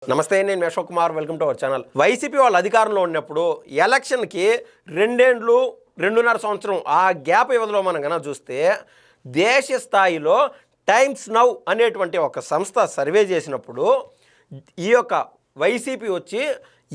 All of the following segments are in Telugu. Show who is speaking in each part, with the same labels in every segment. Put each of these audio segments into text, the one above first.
Speaker 1: నమస్తే, నేను Ashok Kumar. Welcome to our channel. YCP వాళ్ళు అధికారంలో ఉన్నప్పుడు ఎలక్షన్కి 2 ఏళ్ళు 2.5 సంవత్సరం ఆ గ్యాప్ వ్యవధిలో మనం కనుక చూస్తే దేశ స్థాయిలో టైమ్స్ నౌ అనేటువంటి ఒక సంస్థ సర్వే చేసినప్పుడు ఈ యొక్క వైసీపీ వచ్చి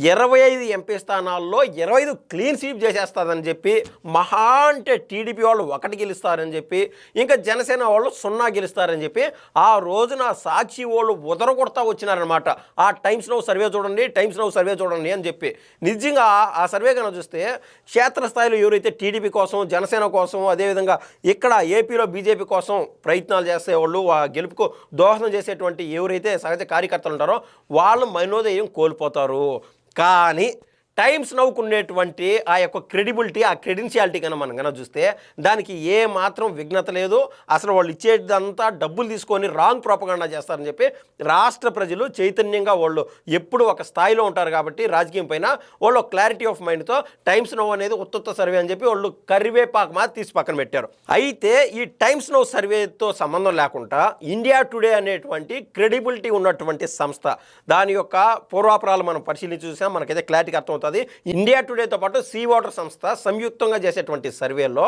Speaker 1: 25 ఎంపీ స్థానాల్లో 25 క్లీన్ స్వీప్ చేసేస్తుందని చెప్పి, మహా అంటే టీడీపీ వాళ్ళు 1 గెలుస్తారని చెప్పి, ఇంకా జనసేన వాళ్ళు 0 గెలుస్తారని చెప్పి ఆ రోజున సాక్షి వాళ్ళు ఉదరగొడతా వచ్చినారనమాట. ఆ టైమ్స్ నౌ సర్వే చూడండి, టైమ్స్ నౌ సర్వే చూడండి అని చెప్పి. నిజంగా ఆ సర్వే కనుక చూస్తే క్షేత్రస్థాయిలో ఎవరైతే టీడీపీ కోసం, జనసేన కోసం, అదేవిధంగా ఇక్కడ ఏపీలో బీజేపీ కోసం ప్రయత్నాలు చేసేవాళ్ళు, ఆ గెలుపుకు దోహదం చేసేటువంటి ఎవరైతే సహజ కార్యకర్తలు ఉంటారో వాళ్ళు మనోదయం కోల్పోతారు. కానీ టైమ్స్ నౌకునేటువంటి ఆ యొక్క క్రెడిబిలిటీ, ఆ క్రెడెన్షియాలిటీ కన్నా మనం కనుక చూస్తే దానికి ఏ మాత్రం విఘ్నత లేదు. అసలు వాళ్ళు ఇచ్చేదంతా డబ్బులు తీసుకొని రాంగ్ ప్రోపగాండా చేస్తారని చెప్పి రాష్ట్ర ప్రజలు చైతన్యంగా వాళ్ళు ఎప్పుడు ఒక స్థాయిలో ఉంటారు కాబట్టి రాజకీయం పైన వాళ్ళు క్లారిటీ ఆఫ్ మైండ్తో టైమ్స్ నౌ అనేది ఉత్తుత్త సర్వే అని చెప్పి వాళ్ళు కరివేపాకు మాత్రం తీసి పక్కన పెట్టారు. అయితే ఈ టైమ్స్ నౌ సర్వేతో సంబంధం లేకుండా ఇండియా టుడే అనేటువంటి క్రెడిబిలిటీ ఉన్నటువంటి సంస్థ, దాని యొక్క పూర్వాపరాలు మనం పరిశీలించి చూసాం, మనకైతే క్లారిటీగా అర్థమవుతుంది. ఇండియా టుడేతో పాటు సీ వాటర్ సంస్థ సంయుక్తంగా చేసేటువంటి సర్వేలో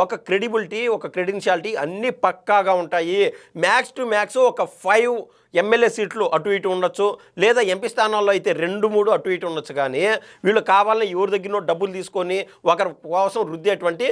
Speaker 1: ఒక క్రెడిబిలిటీ, ఒక క్రెడెన్షియాలిటీ అన్నీ పక్కాగా ఉంటాయి. మ్యాక్స్ టు మ్యాక్స్ ఒక 5 ఎమ్మెల్యే సీట్లు అటు ఇటు ఉండొచ్చు, లేదా ఎంపీ స్థానాల్లో అయితే 2-3 అటు ఇటు ఉండొచ్చు. కానీ వీళ్ళు కావాలని ఎవరి దగ్గర డబ్బులు తీసుకొని ఒకరి కోసం రుద్దేటువంటి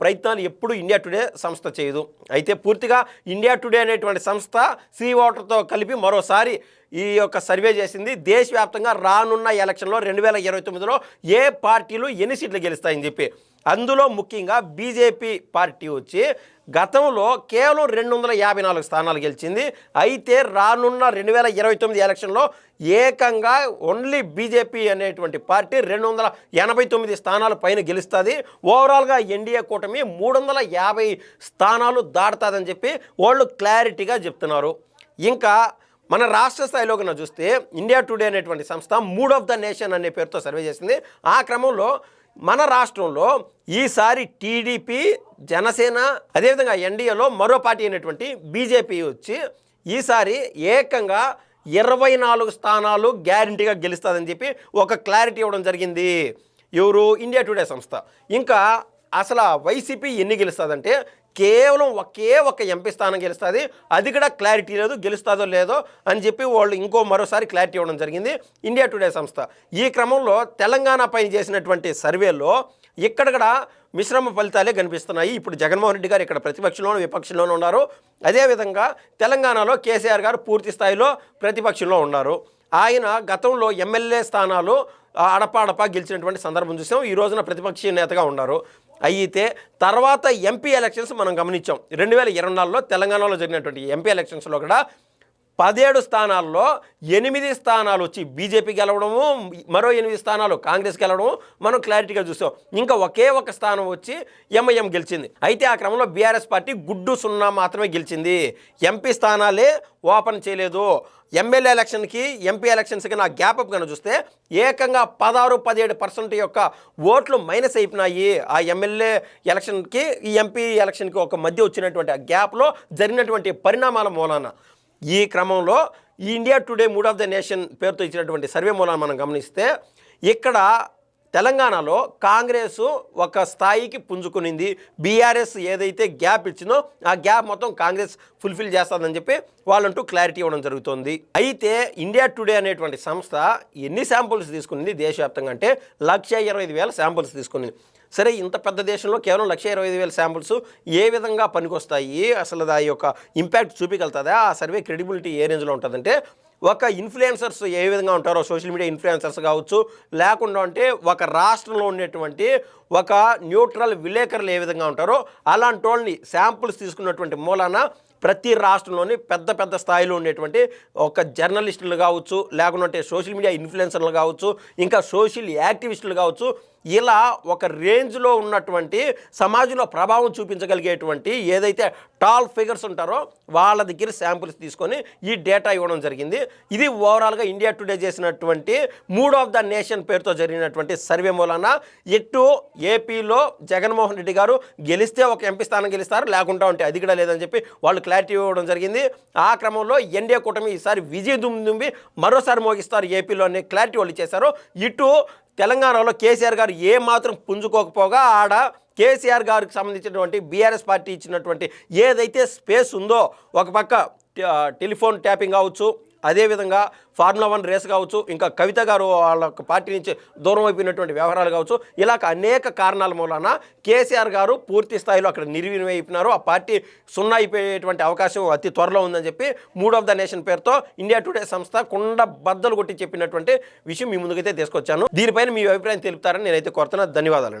Speaker 1: ప్రయత్నాలు ఎప్పుడు ఇండియా టుడే సంస్థ చేయదు. అయితే పూర్తిగా ఇండియా టుడే అనేటువంటి సంస్థ సీ వాటర్తో కలిపి మరోసారి ఈ యొక్క సర్వే చేసింది. దేశవ్యాప్తంగా రానున్న ఎలక్షన్లో 2029లో ఏ పార్టీలు ఎన్ని సీట్లు గెలుస్తాయని చెప్పి. అందులో ముఖ్యంగా బీజేపీ పార్టీ వచ్చి గతంలో కేవలం 254 స్థానాలు గెలిచింది. అయితే రానున్న 2029 ఎలక్షన్లో ఏకంగా ఓన్లీ బీజేపీ అనేటువంటి పార్టీ 289 స్థానాల పైన గెలుస్తుంది. ఓవరాల్గా ఎన్డీఏ కూటమి 350 స్థానాలు దాటుతుందని చెప్పి వాళ్ళు క్లారిటీగా చెప్తున్నారు. ఇంకా మన రాష్ట్ర స్థాయిలో కన్నా చూస్తే ఇండియా టుడే అనేటువంటి సంస్థ మూడ్ ఆఫ్ ద నేషన్ అనే పేరుతో సర్వే చేసింది. ఆ క్రమంలో మన రాష్ట్రంలో ఈసారి టీడీపీ, జనసేన, అదేవిధంగా ఎన్డీఏలో మరో పార్టీ అయినటువంటి బీజేపీ వచ్చి ఈసారి ఏకంగా 24 స్థానాలు గ్యారంటీగా గెలుస్తుందని చెప్పి ఒక క్లారిటీ ఇవ్వడం జరిగింది. ఎవరు? ఇండియా టుడే సంస్థ. ఇంకా అసలు వైసీపీ ఎన్ని గెలుస్తుందంటే కేవలం ఒకే ఎంపీ స్థానం గెలుస్తుంది. అది కూడా క్లారిటీ లేదు, గెలుస్తుందో లేదో అని చెప్పి వాళ్ళు మరోసారి క్లారిటీ ఇవ్వడం జరిగింది ఇండియా టుడే సంస్థ. ఈ క్రమంలో తెలంగాణ పైన చేసినటువంటి సర్వేలో ఇక్కడ మిశ్రమ ఫలితాలే కనిపిస్తున్నాయి. ఇప్పుడు జగన్మోహన్ రెడ్డి గారు ఇక్కడ ప్రతిపక్షంలోనూ విపక్షంలోనూ ఉన్నారు. అదేవిధంగా తెలంగాణలో కేసీఆర్ గారు పూర్తి స్థాయిలో ప్రతిపక్షంలో ఉన్నారు. ఆయన గతంలో ఎమ్మెల్యే స్థానాలు అడపాడపా గెలిచినటువంటి సందర్భం చూసాం. ఈ రోజున ప్రతిపక్ష నేతగా ఉన్నారు. అయితే తర్వాత ఎంపీ ఎలక్షన్స్ మనం గమనించాం. 2024లో తెలంగాణలో జరిగినటువంటి ఎంపీ ఎలక్షన్స్లో కూడా 17 స్థానాల్లో 8 స్థానాలు వచ్చి బీజేపీ గెలవడము, మరో 8 స్థానాలు కాంగ్రెస్ గెలవడము మనం క్లారిటీగా చూసాం. ఇంకా ఒకే స్థానం వచ్చి ఎంఐఎం గెలిచింది. అయితే ఆ క్రమంలో బీఆర్ఎస్ పార్టీ గుడ్డు 0 మాత్రమే గెలిచింది. ఎంపీ స్థానాలే ఓపెన్ చేయలేదు. ఎమ్మెల్యే ఎలక్షన్కి ఎంపీ ఎలక్షన్స్కి నా గ్యాప్ కనుక చూస్తే ఏకంగా 16-17% యొక్క ఓట్లు మైనస్ అయిపోయినాయి. ఆ ఎమ్మెల్యే ఎలక్షన్కి ఈ ఎంపీ ఎలక్షన్కి ఒక మధ్య వచ్చినటువంటి ఆ గ్యాప్లో జరిగినటువంటి పరిణామాల మూలాన ఈ క్రమంలో ఈ India today mood of the nation పేరుతో ఇచ్చినటువంటి సర్వే మూలాన మనం గమనిస్తే ఇక్కడ తెలంగాణలో కాంగ్రెస్ ఒక స్థాయికి పుంజుకునింది. బీఆర్ఎస్ ఏదైతే గ్యాప్ ఇచ్చిందో ఆ గ్యాప్ మొత్తం కాంగ్రెస్ ఫుల్ఫిల్ చేస్తుందని చెప్పి వాళ్ళంటూ క్లారిటీ ఇవ్వడం జరుగుతుంది. అయితే ఇండియా టుడే అనేటువంటి సంస్థ ఎన్ని శాంపుల్స్ తీసుకునింది దేశవ్యాప్తంగా అంటే 125,000 శాంపుల్స్ తీసుకునింది. సరే, ఇంత పెద్ద దేశంలో కేవలం 125,000 శాంపుల్స్ ఏ విధంగా పనికొస్తాయి, అసలు దాని యొక్క ఇంపాక్ట్ చూపించగలుగుతుందా, ఆ సర్వే క్రెడిబిలిటీ ఏ రేంజ్లో ఉంటుందంటే ఒక ఇన్ఫ్లుయెన్సర్స్ ఏ విధంగా ఉంటారో, సోషల్ మీడియా ఇన్ఫ్లుయెన్సర్స్ కావచ్చు, లేకుండా అంటే ఒక రాష్ట్రంలో ఉండేటువంటి ఒక న్యూట్రల్ విలేకరులు ఏ విధంగా ఉంటారో అలాంటి వాళ్ళని శాంపుల్స్ తీసుకున్నటువంటి మూలాన ప్రతి రాష్ట్రంలోని పెద్ద స్థాయిలో ఉండేటువంటి ఒక జర్నలిస్టులు కావచ్చు, లేకుంటే సోషల్ మీడియా ఇన్ఫ్లుయెన్సర్లు కావచ్చు, ఇంకా సోషల్ యాక్టివిస్టులు కావచ్చు, ఇలా ఒక రేంజ్లో ఉన్నటువంటి సమాజంలో ప్రభావం చూపించగలిగేటువంటి ఏదైతే టాల్ ఫిగర్స్ ఉంటారో వాళ్ళ దగ్గర శాంపుల్స్ తీసుకొని ఈ డేటా ఇవ్వడం జరిగింది. ఇది ఓవరాల్గా ఇండియా టుడే చేసినటువంటి మూడ్ ఆఫ్ ద నేషన్ పేరుతో జరిగినటువంటి సర్వే మూలాన ఇటు ఏపీలో జగన్మోహన్ రెడ్డి గారు గెలిస్తే ఒక ఎంపీ స్థానం గెలుస్తారు, లేకుండా ఉంటే అది కూడా లేదని చెప్పి వాళ్ళు క్లారిటీ ఇవ్వడం జరిగింది. ఆ క్రమంలో ఎన్డీఏ కూటమి ఈసారి విజయ దుమ్మి మరోసారి మోగిస్తారు ఏపీలో అనే క్లారిటీ వాళ్ళు ఇచ్చేశారు. ఇటు తెలంగాణలో కేసీఆర్ గారు ఏ మాత్రం పుంజుకోకపోగా ఆడ కేసీఆర్ గారికి సంబంధించినటువంటి బీఆర్ఎస్ పార్టీ ఇచ్చినటువంటి ఏదైతే స్పేస్ ఉందో, ఒక పక్క టెలిఫోన్ ట్యాపింగ్ కావచ్చు, అదేవిధంగా ఫార్ములా 1 రేస్ కావచ్చు, ఇంకా కవిత గారు వాళ్ళ పార్టీ నుంచి దూరం అయిపోయినటువంటి వ్యవహారాలు కావచ్చు, ఇలా అనేక కారణాల మూలాన కేసీఆర్ గారు పూర్తి స్థాయిలో అక్కడ నిర్వీర్యం అయిపోయినారు. ఆ పార్టీ సున్నా అయిపోయేటువంటి అవకాశం అతి త్వరలో ఉందని చెప్పి మూడ్ ఆఫ్ ద నేషన్ పేరుతో ఇండియా టుడే సంస్థ కుండ బద్దలు కొట్టి చెప్పినటువంటి విషయం మీ ముందుకైతే తీసుకొచ్చాను. దీనిపైన మీ అభిప్రాయం తెలుపుతారని నేనైతే కోరుతున్నా. ధన్యవాదాలు.